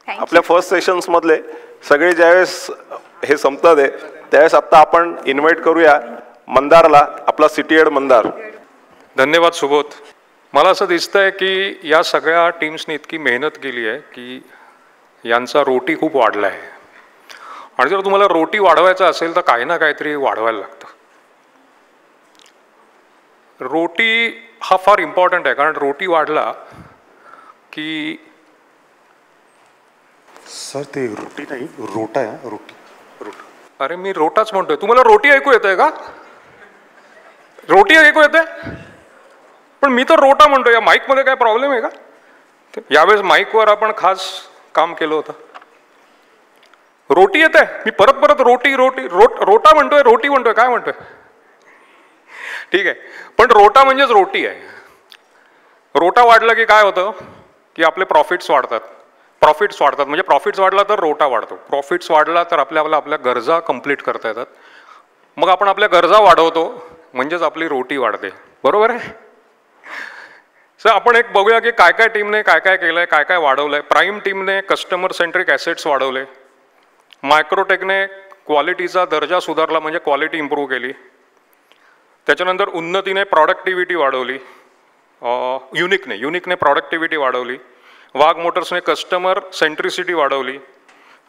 आपल्या फर्स्ट सेशन्समधले सगळे ज्यावेळेस हे संपतात आहे त्यावेळेस आत्ता आपण इन्व्हाइट करूया मंदारला, आपला सिटी हेड मंदार. धन्यवाद सुबोध. मला असं दिसतंय की या सगळ्या टीम्सनी इतकी मेहनत केली आहे की यांचा रोटी खूप वाढला आहे. आणि जर तुम्हाला रोटी वाढवायचं असेल तर काही ना काहीतरी वाढवायला लागतं. रोटी हा फार इम्पॉर्टंट आहे, कारण रोटी वाढला की सर ते रोटी नाही, रोटा आहे. रोटी रोटी. अरे मी रोटाच म्हणतोय. तुम्हाला रोटी ऐकू येतंय का? रोटी ऐकू येते, पण मी तर रोटा म्हणतो. या माईकमध्ये काय प्रॉब्लेम आहे का? यावेळेस माईकवर आपण खास काम केलं होतं. रोटी येते, मी परत परत रोटी रोटी रोटा म्हणतोय, रोटी म्हणतोय, काय म्हणतोय? ठीक आहे, पण रोटा म्हणजेच रोटी आहे. रोटा वाढला की काय होतं की आपले प्रॉफिट्स वाढतात. म्हणजे प्रॉफिट्स वाढला तर रोटा वाढतो. प्रॉफिट्स वाढला तर आपल्या गरजा कंप्लीट करता येतात. मग आपण आपल्या गरजा वाढवतो म्हणजेच आपली रोटी वाढते. बरोबर आहे? सर आपण एक बघूया की काय काय टीमने काय काय केलंय, काय काय वाढवलंय. प्राईम टीमने कस्टमर सेंट्रिक ॲसेट्स वाढवले. मायक्रोटेकने क्वालिटीचा दर्जा सुधारला, म्हणजे क्वालिटी इम्प्रूव्ह केली. त्याच्यानंतर उन्नतीने प्रॉडक्टिव्हिटी वाढवली. युनिकने प्रॉडक्टिव्हिटी वाढवली. वाघ मोटर्सने कस्टमर सेंट्रिसिटी वाढवली.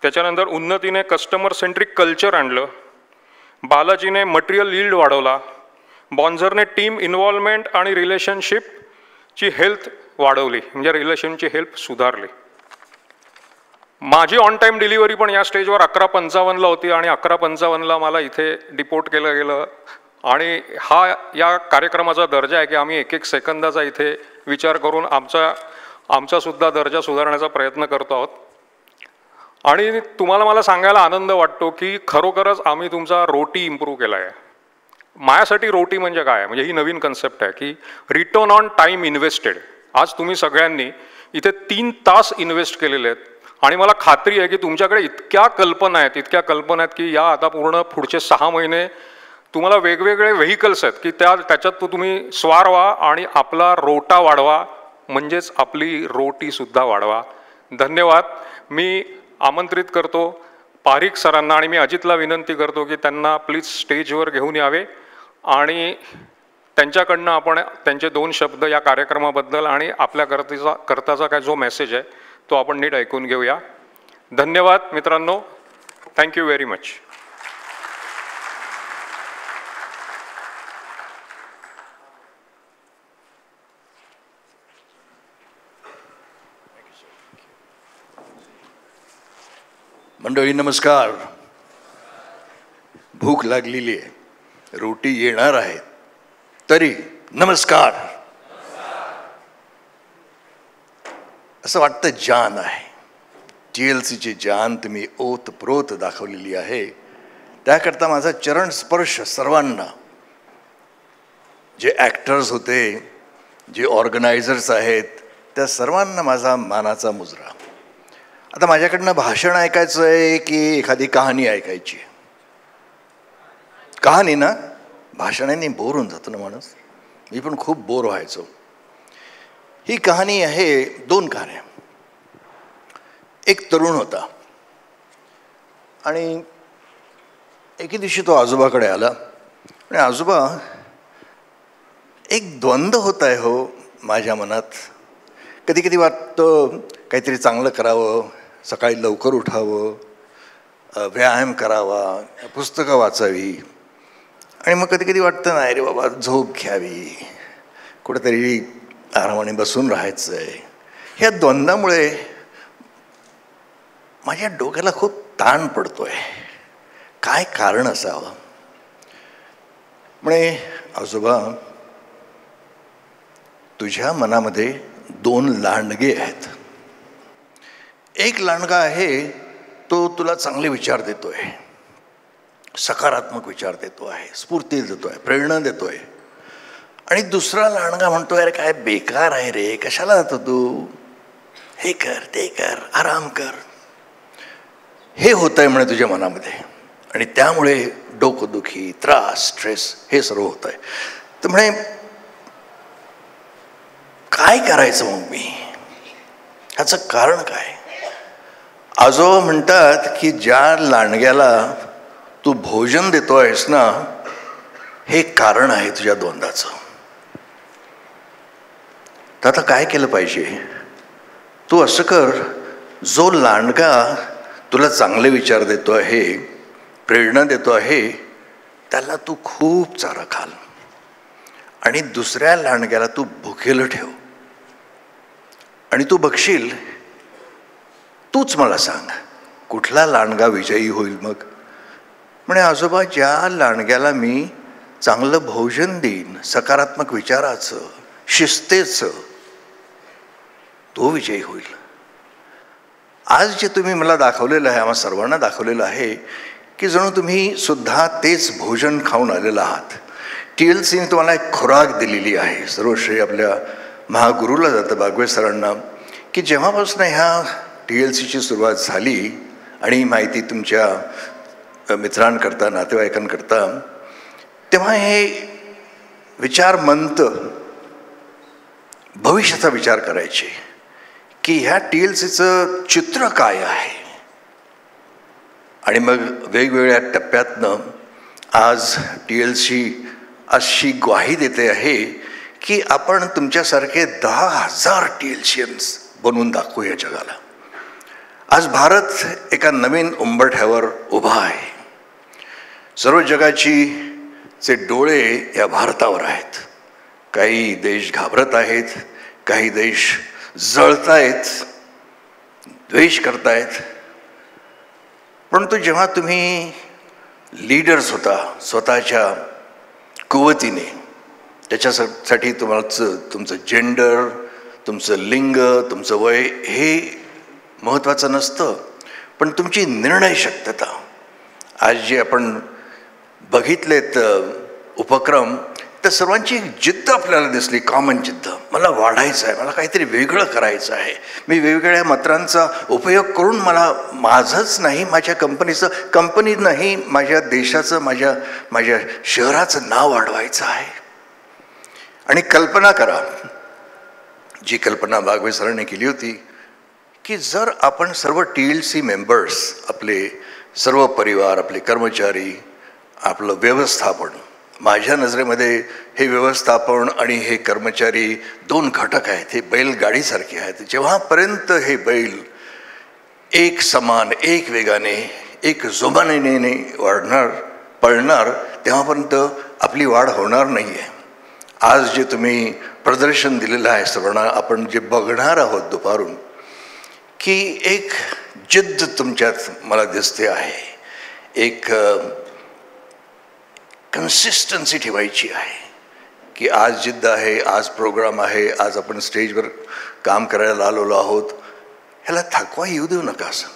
त्याच्यानंतर उन्नतीने कस्टमर सेंट्रिक कल्चर आणलं. बालाजीने मटेरियल यील्ड वाढवला. बॉन्झरने टीम इन्व्हॉल्वमेंट आणि रिलेशनशिपची हेल्थ वाढवली, म्हणजे रिलेशनची हेल्थ सुधारली. माझी ऑन टाईम डिलिव्हरी पण या स्टेजवर 11:55 होती आणि 11:55 मला इथे डिपोर्ट केलं गेलं. आणि हा या कार्यक्रमाचा दर्जा आहे की आम्ही एक एक सेकंदाचा इथे विचार करून आमचा सुद्धा दर्जा सुधारण्याचा प्रयत्न करतो आहोत. आणि तुम्हाला मला सांगायला आनंद वाटतो की खरोखरच आम्ही तुमचा रोटी इम्प्रूव्ह केला आहे. माझ्यासाठी रोटी म्हणजे काय, म्हणजे ही नवीन कन्सेप्ट आहे की रिटर्न ऑन टाईम इन्व्हेस्टेड. आज तुम्ही सगळ्यांनी इथे 3 तास इन्व्हेस्ट केलेले आहेत आणि मला खात्री आहे की तुमच्याकडे इतक्या कल्पना आहेत की या आता पूर्ण पुढचे 6 महिने तुम्हाला वेगवेगळे व्हेकल्स आहेत की त्याच्यात तुम्ही स्वार व्हा आणि आपला रोटा वाढवा, म्हणजेच आपली रोटीसुद्धा वाढवा. धन्यवाद. मी आमंत्रित करतो पारिक सरांना आणि मी अजितला विनंती करतो की त्यांना प्लीज स्टेजवर घेऊन यावे आणि त्यांच्याकडनं आपण त्यांचे 2 शब्द या कार्यक्रमाबद्दल आणि आपल्या करताचा काय जो मेसेज आहे तो आपण नीट ऐकून घेऊया. धन्यवाद मित्रांनो. Thank you very much. मंडळी नमस्कार. भूक लागलेली आहे, रोटी येणार आहे, तरी नमस्कार. असं वाटतं जान आहे. TLCची जान तुम्ही ओतप्रोत दाखवलेली आहे. त्याकरता माझा चरण स्पर्श सर्वांना, जे ॲक्टर्स होते, जे ऑर्गनायझर्स आहेत, त्या सर्वांना माझा मानाचा मुजरा. आता माझ्याकडनं भाषण ऐकायचं आहे की एखादी कहाणी ऐकायची? कहाणी ना, भाषणाने बोर होऊन जातो ना माणूस. मी पण खूप बोर व्हायचो. ही कहाणी आहे 2 कहाण्या. एक तरुण होता आणि एके दिवशी तो आजोबाकडे आला आणि आजोबा, एक द्वंद्व होत आहे हो माझ्या मनात. कधी कधी वाटतं काहीतरी चांगलं करावं, सकाळी लवकर उठावं, व्यायाम करावा, पुस्तकं वाचावी, आणि मग कधी कधी वाटतं नाही रे बाबा, झोप घ्यावी, कुठेतरी आरामाने बसून राहायचं आहे. ह्या द्वंद्वामुळे माझ्या डोक्याला खूप ताण पडतोय. काय कारण असावं? म्हणे, आजोबा, तुझ्या मनामध्ये 2 लांडगे आहेत. एक लांडगा आहे तो तुला चांगले विचार देतोय, सकारात्मक विचार देतो आहे, स्फूर्ती देतोय, प्रेरणा देतोय. आणि दुसरा लांडगा म्हणतोय, अरे काय बेकार आहे रे, कशाला जातो तू, हे कर ते कर, आराम कर. हे होत आहे म्हणे तुझ्या मनामध्ये, आणि त्यामुळे डोकंदुखी, त्रास, स्ट्रेस हे सर्व होत आहे. तर म्हणे, काय करायचं मग मी, ह्याचं कारण काय? आजोबा म्हणतात की ज्या लांडग्याला तू भोजन देतो आहेस ना, हे कारण आहे तुझ्या द्वंद्वाचं. तर आता काय केलं पाहिजे? तू असं कर, जो लांडगा तुला चांगले विचार देतो आहे, प्रेरणा देतो आहे, त्याला तू खूप चारा खाल आणि दुसऱ्या लांडग्याला तू भुकेलं ठेव. आणि तू बघशील, तूच मला सांग कुठला लांडगा विजयी होईल. मग म्हणे आजोबा, ज्या लांडग्याला मी चांगलं भोजन देईन, सकारात्मक विचाराचं, शिस्तेचं, तो विजयी होईल. आज जे तुम्ही मला दाखवलेलं आहे, आम्हा सर्वांना दाखवलेलं आहे की जणू तुम्ही सुद्धा तेच भोजन खाऊन आलेलं आहात. TLCने तुम्हाला एक खुराक दिलेली आहे. सर्वश्रेय आपल्या महागुरूला जातं, बागवे सरांना, की जेव्हापासून ह्या TLCची सुरुवात झाली आणि माहिती तुमच्या मित्रांकरता, नातेवाईकांकरता, तेव्हा हे विचारमंत भविष्याचा विचार करायचे की ह्या TLCचं चित्र काय आहे. आणि मग वेगवेगळ्या टप्प्यातनं आज TLC अशी ग्वाही देते आहे की आपण तुमच्यासारखे 10,000 TLCians बनवून दाखवू या जगाला. आज भारत एका नवीन उंबरठ्यावर उभा आहे. सर्व जगाचे डोळे या भारतावर आहेत. काही देश घाबरत आहेत, काही देश जळतायत, द्वेष करतायत. परंतु जेव्हा तुम्ही लीडर्स होता, स्वतःच्या कुवतीने, त्याच्यासाठी तुमचं जेंडर, तुमचं लिंग, तुमचं वय हे महत्त्वाचं नसतं, पण तुमची निर्णय शक्यता. आज जे आपण बघितलेत उपक्रम, तर सर्वांची एक जिद्द आपल्याला दिसली, कॉमन जिद्द. मला वाढायचं आहे, मला काहीतरी वेगळं करायचं आहे. मी वेगवेगळ्या मंत्रांचा उपयोग करून मला माझंच नाही, माझ्या कंपनी नाही, माझ्या देशाचं, माझ्या शहराचं नाव वाढवायचं आहे. आणि कल्पना करा, जी कल्पना बागवे सरांनी केली होती की जर आपण सर्व TLC मेंबर्स, आपले सर्व परिवार, आपले कर्मचारी, आपलं व्यवस्थापन, माझ्या नजरेमध्ये हे व्यवस्थापन आणि हे कर्मचारी दोन घटक आहेत. हे बैलगाडीसारखे आहेत. जेव्हापर्यंत हे बैल एक समान, एक वेगाने, एक जोमानेने पळणार, तेव्हापर्यंत आपली वाढ होणार नाही आहे. आज जे तुम्ही प्रदर्शन दिलेलं आहे सर्वांना, आपण जे बघणार आहोत दुपारून, की एक जिद्द तुमच्यात मला दिसते आहे. एक कन्सिस्टन्सी ठेवायची आहे की आज जिद्द आहे, आज प्रोग्राम आहे, आज आपण स्टेजवर काम करायला आलेलो आहोत. ह्याला थकवा येऊ देऊ नका. असं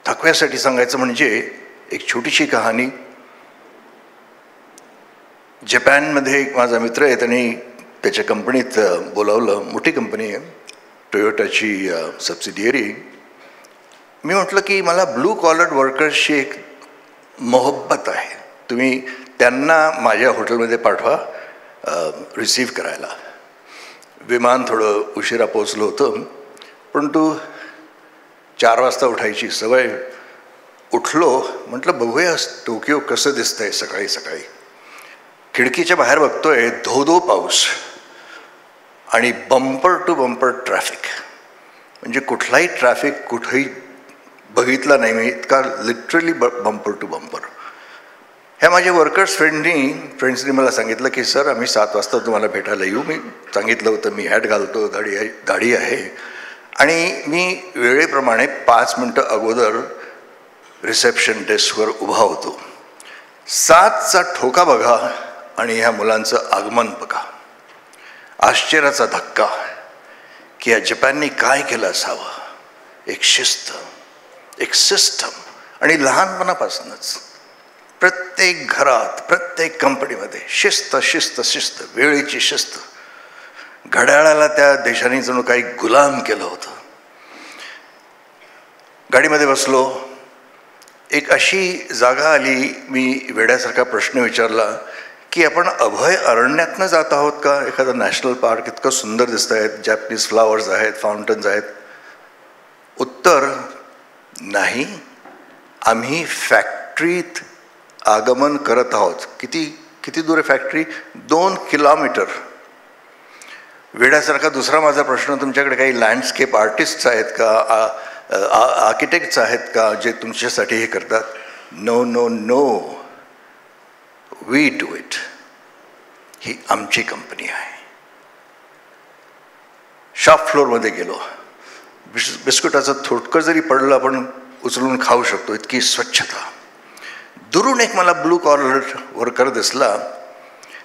थकव्यासाठी सांगायचं म्हणजे एक छोटीशी कहाणी. जपानमध्ये एक माझा मित्र आहे, त्यांनी त्याच्या कंपनीत बोलावलं. मोठी कंपनी आहे, टोयोटाची सबसिडियरी. मी म्हटलं की मला ब्लू कॉलर वर्कर्सची एक मोहब्बत आहे, तुम्ही त्यांना माझ्या हॉटेलमध्ये पाठवा रिसीव्ह करायला. विमान थोडं उशिरा पोचलं होतं, परंतु 4 वाजता उठायची सवय. उठलो, म्हटलं बघूया टोकियो कसं दिसतंय सकाळी सकाळी. खिडकीच्या बाहेर बघतोय धो पाऊस आणि बंपर टू बंपर ट्रॅफिक. म्हणजे कुठलाही ट्रॅफिक कुठेही बघितला नाही मी इतका, लिटरली बंपर टू बंपर. ह्या माझ्या वर्कर्स फ्रेंड्सनी मला सांगितलं की सर आम्ही 7 वाजता तुम्हाला भेटायला येऊ. मी सांगितलं होतं मी हॅट घालतो, दाढी आहे, आणि मी वेळेप्रमाणे 5 मिनटं अगोदर रिसेप्शन डेस्कवर उभा होतो. 7चा ठोका बघा आणि ह्या मुलांचं आगमन बघा. आश्चर्याचा धक्का की या जपानने काय केलं असावं. एक शिस्त, एक सिस्टम. आणि लहानपणापासूनच प्रत्येक घरात, प्रत्येक कंपनीमध्ये शिस्त शिस्त शिस्त, वेळेची शिस्त. घड्याळाला त्या देशाने जणू काही गुलाम केलं होतं. गाडीमध्ये बसलो, एक अशी जागा आली, मी वेड्यासारखा प्रश्न विचारला की आपण अभय अरण्यातनं जात आहोत का? एखादं नॅशनल पार्क, इतकं सुंदर दिसत आहेत, जॅपनीज फ्लावर्स आहेत, फाउंटन्स आहेत. नाही, आम्ही फॅक्टरीत आगमन करत आहोत. किती दूर आहे फॅक्टरी? 2 किलोमीटर. वेड्यासारखा दुसरा माझा प्रश्न, तुमच्याकडे काही लँडस्केप आर्टिस्ट आहेत का, आर्किटेक्ट्स आहेत का जे तुमच्यासाठी हे करतात? No no no, we do it. ही आमची कंपनी आहे. शॉप फ्लोअरमध्ये गेलो, बिस्कुटाचं थोडकं जरी पडलं आपण उचलून खाऊ शकतो, इतकी स्वच्छता. दुरून एक मला ब्लू कॉलर वर्कर दिसला.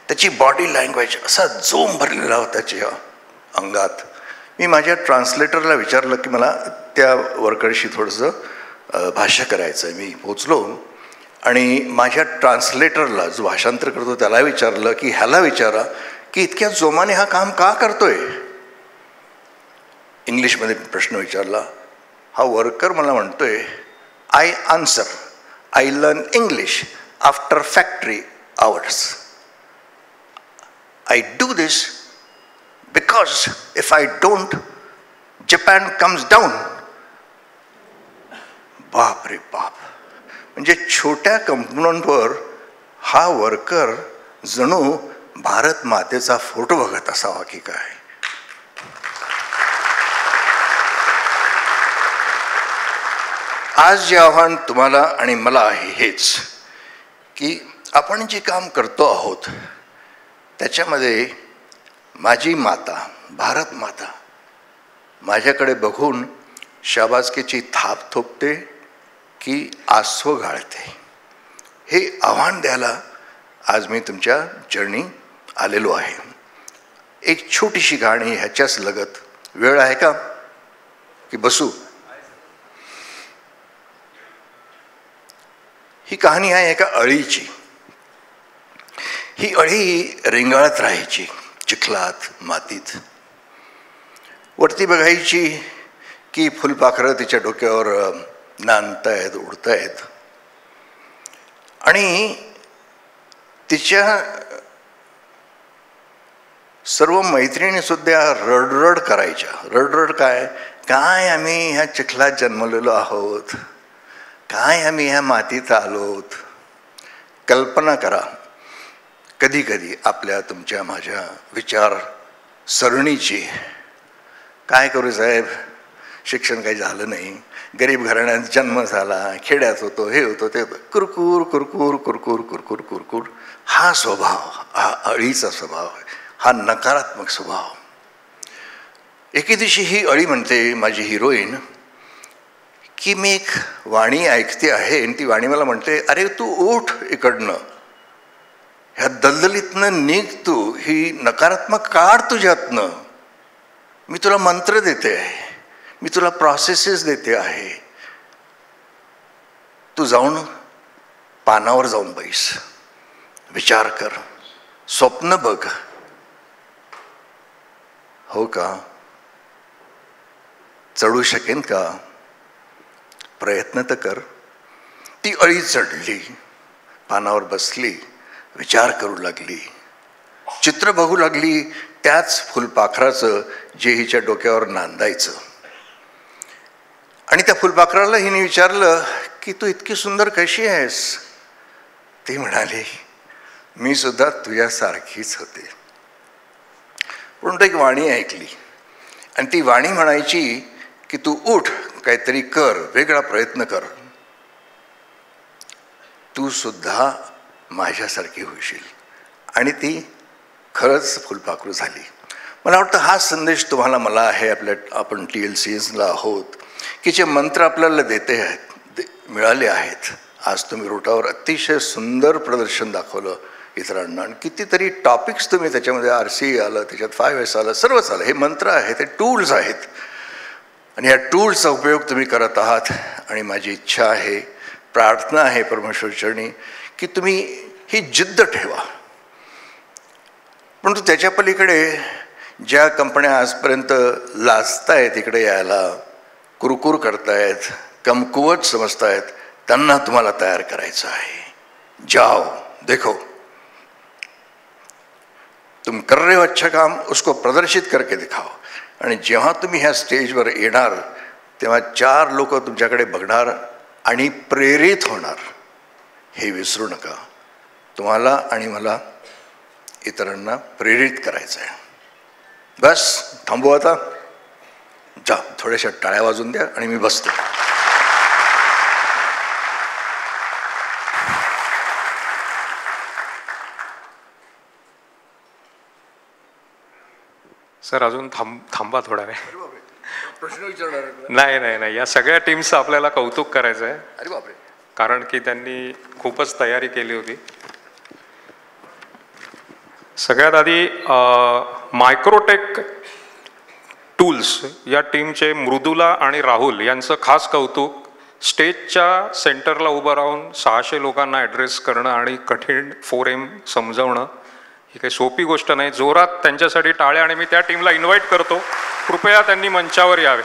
त्याची बॉडी लँग्वेज असा जोम भरलेला होता त्याच्या अंगात. मी माझ्या ट्रान्सलेटरला विचारलं की मला त्या वर्करशी थोडंसं भाष्य करायचं आहे. मी पोचलो आणि माझ्या ट्रान्सलेटरला, जो भाषांतर करतो त्याला विचारलं की ह्याला विचारा की इतक्या जोमाने हा काम का करतोय. इंग्लिशमध्ये प्रश्न विचारला. हा वर्कर मला म्हणतोय, I answer, I learn English after factory hours. I do this because if I don't, Japan comes down. बाप रे बाप. म्हणजे छोट्या कंपन्यांवर हा वर्कर जणू भारत मातेचा फोटो बघत असावा की काय. आज जे आव्हान तुम्हाला आणि मला आहे हेच की आपण जे काम करतो आहोत त्याच्यामध्ये माझी माता, भारत माता माझ्याकडे बघून शाबासकीची थाप थोपते की आसव घालते, हे आव्हान द्यायला आज मी तुमच्या चरणी आलेलो आहे. एक छोटीशी गाणी ह्याच्याच लगत. वेळ आहे का की बसू? ही कहाणी आहे एका अळीची. ही अळी रेंगाळत राहायची चिखलात, मातीत. वरती बघायची की फुलपाखरं तिच्या डोक्यावर नांदतायत, उडतायत. आणि तिच्या सर्व मैत्रिणी सुद्धा रडरड करायच्या. रडरड काय काय आम्ही ह्या चिखलात जन्मलेलो आहोत, काय आम्ही ह्या मातीत आलोत. कल्पना करा कधी कधी आपल्या तुमच्या माझ्या विचार सरणीची. काय करू साहेब, शिक्षण काही झालं नाही, गरीब घराण्यात जन्म झाला, खेड्यात होतो, हे होतं ते होतं, कुरकुर कुरकुर कुरकुर कुरकुर कुरकुर. हा स्वभाव, हा अळीचा स्वभाव, हा नकारात्मक स्वभाव. एके दिवशी ही अळी म्हणते, माझी हिरोईन, की मी एक वाणी ऐकते आहे आणि ती वाणी मला म्हणते, अरे तू उठ इकडनं, ह्या दलदलीतनं निघ तू, ही नकारात्मक काढ तुझ्यातनं. मी तुला मंत्र देते आहे, मी तुला प्रोसेसेस देते आहे. तू जाऊन पानावर जाऊन बैस, विचार कर, स्वप्न बघ. हो का, चढू शकेन का, प्रयत्न तर कर. ती अळी चढली, पानावर बसली, विचार करू लागली, चित्र बघू लागली त्याच फुलपाखराचं जे हिच्या डोक्यावर नांदायचं. आणि त्या फुलपाखराला हिने विचारलं की तू इतकी सुंदर कशी आहेस. ती म्हणाली, मी सुद्धा तुझ्यासारखीच होते. पण एक वाणी ऐकली आणि ती वाणी म्हणायची की तू उठ, काहीतरी कर, वेगळा प्रयत्न कर, तू सुद्धा माझ्यासारखी होशील. आणि ती खरंच फुलपाखरू झाली. मला वाटतं हा संदेश तुम्हाला मला आहे. आपण TLCSला आहोत की जे मंत्र आपल्याला मिळाले आहेत. आज तुम्ही रोटावर अतिशय सुंदर प्रदर्शन दाखवलं इतरांना, आणि कितीतरी टॉपिक्स तुम्ही त्याच्यामध्ये RCE आलं, त्याच्यात 5S आलं, सर्वच आलं. हे मंत्र आहेत, हे टूल्स आहेत, आणि या टूल्सचा उपयोग तुम्ही करत आहात. आणि माझी इच्छा आहे, प्रार्थना आहे परमेश्वर चरणी की तुम्ही ही जिद्द ठेवा. परंतु त्याच्या पलीकडे ज्या कंपन्या आजपर्यंत लाजतायत इकडे यायला, कुरकुर करतायत, कमकुवत समजतायत, त्यांना तुम्हाला तयार करायचं आहे. जाओ देखो, तुम कर रहे हो अच्छा काम, उसको प्रदर्शित करके दिखाओ. आणि जेव्हा तुम्ही ह्या स्टेजवर येणार तेव्हा 4 लोक तुमच्याकडे बघणार आणि प्रेरित होणार, हे विसरू नका. तुम्हाला आणि मला इतरांना प्रेरित करायचं आहे. बस थांबू आता, जा थोड्याशा टाळ्या वाजून द्या आणि मी बसतो. सर अजून थांबा थोडा वेळ. प्रश्न विचारणार? नाही, या सगळ्या टीमचं आपल्याला कौतुक करायचं आहे. अरे बापरे. कारण की त्यांनी खूपच तयारी केली होती. सगळ्यात आधी मायक्रोटेक टूल्स या टीमचे मृदुला आणि राहुल यांचं खास कौतुक. स्टेजच्या सेंटरला उभं राहून 600 लोकांना ॲड्रेस करणं आणि कठीण 4M समजवणं ही काही सोपी गोष्ट नाही. जोरात त्यांच्यासाठी टाळ्या. आणि मी त्या टीमला इन्व्हाइट करतो, कृपया त्यांनी मंचावर यावे.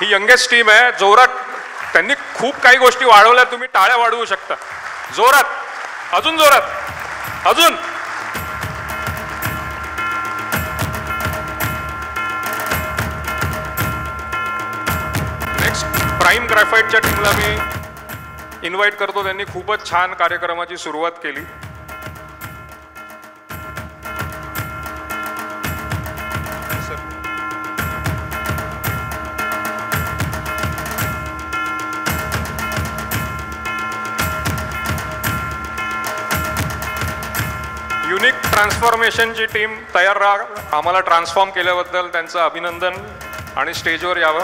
ही यंगेस्ट टीम आहे. जोरात, त्यांनी खूप काही गोष्टी वाढवल्या, तुम्ही टाळ्या वाढवू शकता. जोरात, अजून जोरात, अजून. नेक्स्ट प्राईम ग्रॅफाईटच्या टीमला मी इन्व्हाइट करतो. त्यांनी खूपच छान कार्यक्रमाची सुरुवात केली. युनिक ट्रान्सफॉर्मेशनची टीम तयार राहा. आम्हाला ट्रान्सफॉर्म केल्याबद्दल त्यांचं अभिनंदन. आणि स्टेजवर यावं.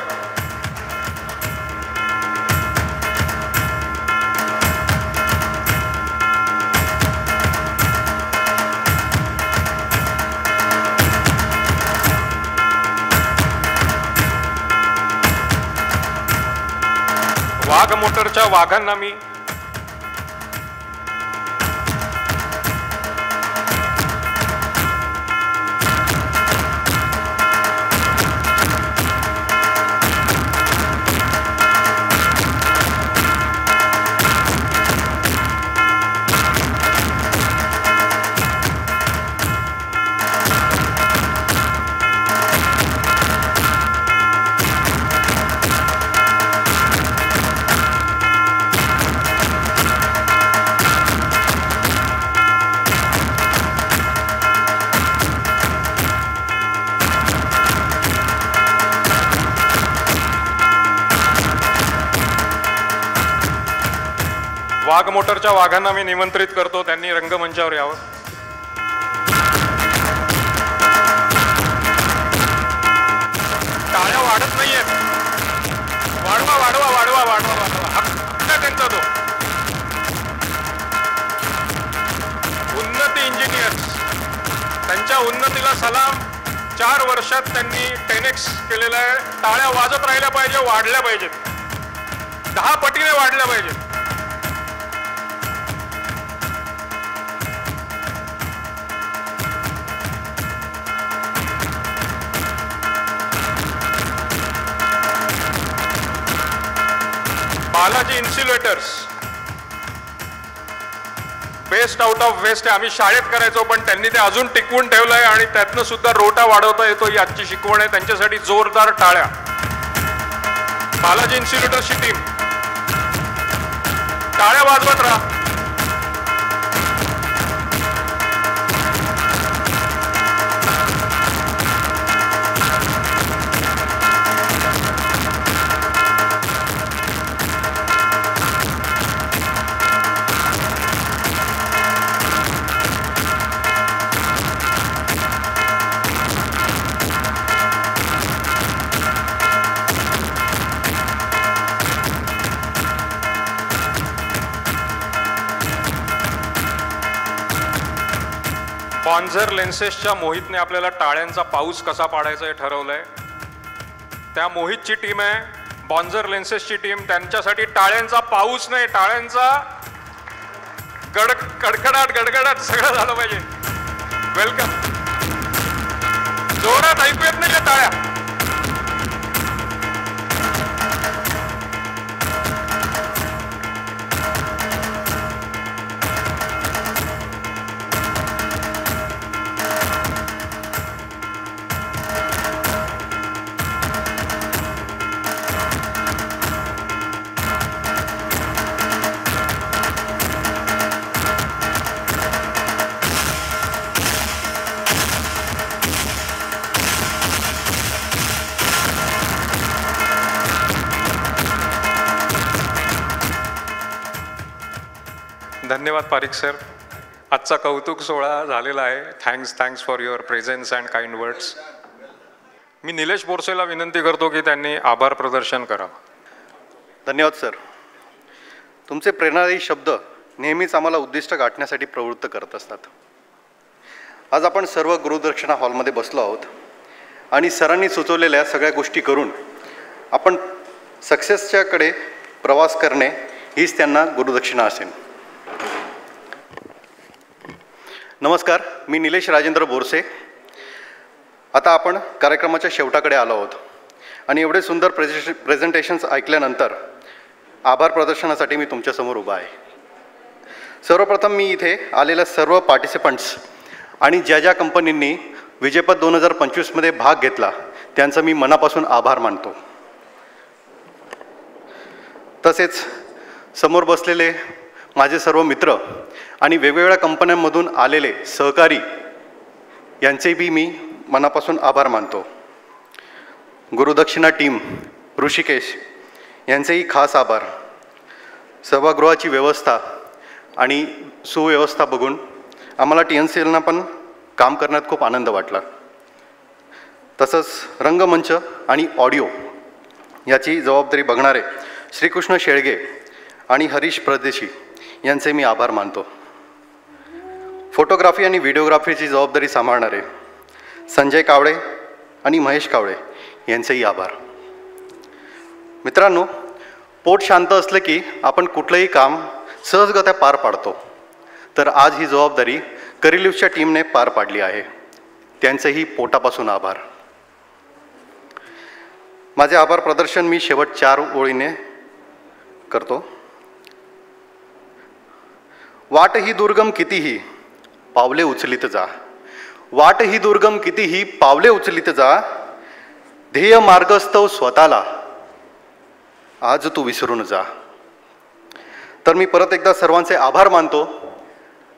वाघ मोटरच्या वाघांना मी वाघ मोटरच्या वाघांना मी निमंत्रित करतो. त्यांनी रंगमंचावर यावं. टाळ्या वाढत नाहीयेत. वाढवा वाढवा वाढवा वाढवा वाढवा. हक्क त्यांचा तो. उन्नती इंजिनियर्स, त्यांच्या उन्नतीला सलाम. 4 वर्षात त्यांनी 10x केलेला आहे. टाळ्या वाजत राहिल्या पाहिजे, वाढल्या पाहिजेत, 10 पटीने वाढल्या पाहिजेत. Balaji insulators, best out of waste. आम्ही शाळेत करायचो, पण त्यांनी ते अजून टिकवून ठेवलंय आणि त्यातनं सुद्धा रोटा वाढवता येतो. ही आजची शिकवण आहे. त्यांच्यासाठी जोरदार टाळ्या. बालाजी इन्सुलेटर्सची टीम, टाळ्या वाजवत राहा. बॉन्झर लेन्सेसच्या मोहितने आपल्याला टाळ्यांचा पाऊस कसा पाडायचा हे ठरवलंय. त्या मोहितची टीम आहे, बॉन्झर लेन्सेसची टीम. त्यांच्यासाठी टाळ्यांचा पाऊस नाही, टाळ्यांचा कडकडाट गडगडाट सगळं झालं पाहिजे. वेलकम. जोरात ऐकू येत नाही टाळ्या. धन्यवाद पारिक सर. आजचा कौतुक सोहळा झालेला आहे. Thanks for your presence and kind words. मी निलेश बोरसेला विनंती करतो की त्यांनी आभार प्रदर्शन करावं. धन्यवाद सर. तुमचे प्रेरणादायी शब्द नेहमीच आम्हाला उद्दिष्ट गाठण्यासाठी प्रवृत्त करत असतात. आज आपण सर्व गुरुदक्षिणा हॉलमध्ये बसलो आहोत आणि सरांनी सुचवलेल्या सगळ्या गोष्टी करून आपण सक्सेसच्याकडे प्रवास करणे हीच त्यांना गुरुदक्षिणा असेल. नमस्कार, मी निलेश राजेंद्र बोरसे. आता आपण कार्यक्रमाच्या शेवटाकडे आलो आहोत आणि एवढे सुंदर प्रेझेंटेशन्स ऐकल्यानंतर आभार प्रदर्शनासाठी मी तुमच्यासमोर उभा आहे. सर्वप्रथम मी इथे आलेल्या सर्व पार्टिसिपंट्स आणि ज्या ज्या कंपनींनी विजेपद 2025मध्ये भाग घेतला त्यांचा मी मनापासून आभार मानतो. तसेच समोर बसलेले माझे सर्व मित्र आणि वेगवेगळ्या कंपन्यांमधून आलेले सहकारी यांचेही मी मनापासून आभार मानतो. गुरुदक्षिणा टीम, ऋषिकेश यांचेही खास आभार. सभागृहाची व्यवस्था आणि सुव्यवस्था बघून आम्हाला TNCLना पण काम करण्यात खूप आनंद वाटला. तसंच रंगमंच आणि ऑडिओ याची जबाबदारी बघणारे श्रीकृष्ण शेळगे आणि हरीश प्रदेशी यांचे मी आभार मानतो. फोटोग्राफी आणि व्हिडिओग्राफीची जबाबदारी सांभाळणारे संजय कावळे आणि महेश कावळे यांचेही आभार. मित्रांनो, पोट शांत असलं की आपण कुठलंही काम सहजगत्या पार पाडतो. तर आज ही जबाबदारी करिलिव्हच्या टीमने पार पाडली आहे. त्यांचेही पोटापासून आभार. माझे आभार प्रदर्शन मी शेवट 4 ओळीने करतो. वाट ही दुर्गम कितीही पावले उचलित जा. वाट ही दुर्गम कितीही पावले उचलित जा. ध्येय मार्गस्थव स्वतःला आज तू विसरून जा. तर मी परत एकदा सर्वांचे आभार मानतो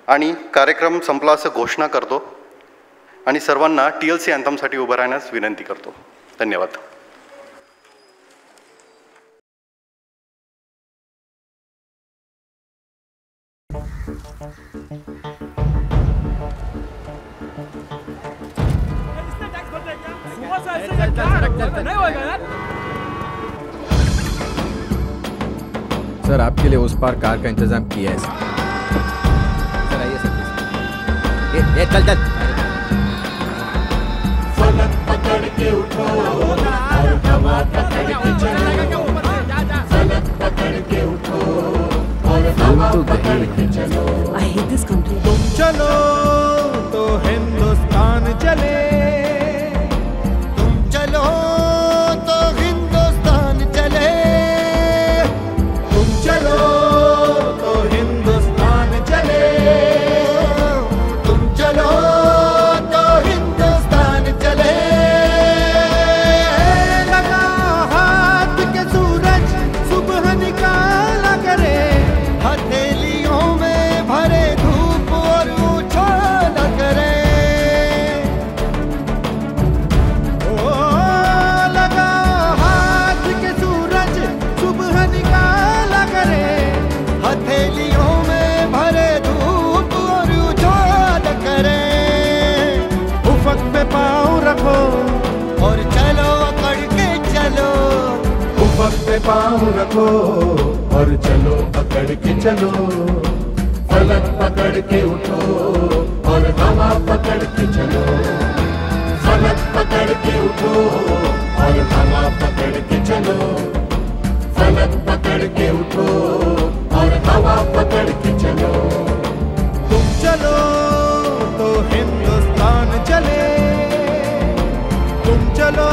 आणि कार्यक्रम संपला असं घोषणा करतो आणि सर्वांना TLC अँथमसाठी उभं राहण्यास विनंती करतो. धन्यवाद. सर, आपके लिए उस पार कार का इंतजाम किया है सर. आइए सर. ये चल चल. फलक पकड़ के उठो और हवा पकड़ के चलो. फलक पकड़ के उठो और हवा पकड़ के चलो. I hate this country. तुम चलो तो हिंदुस्तान चले. तुम चलो तो हिंदुस्तान चले. तुम चलो तो हिंदुस्तान चले. तुम चलो तो हिंदुस्तान चले. लगा हाथ के सूरज सुबह निकाला करे. हथेलियों में भरे धूप और उछाला करे. ओ लगा हाथ के सूरज सुबह निकाला करे. हथेलियों में भरे धूप और उछाला करे. उफक पे पाँव रखो और चलो अकड़ के चलो. उफक पे पाँव रखो और चलो पकड़ के चलो. फलक पकड़ के उठो और हवा पकड़ के चलो. फलक पकड़ के उठो और हवा पकड़ के चलो. फलक पकड़ के उठो और हवा पकड़ के चलो. तुम चलो तो हिंदुस्तान चले. तुम चलो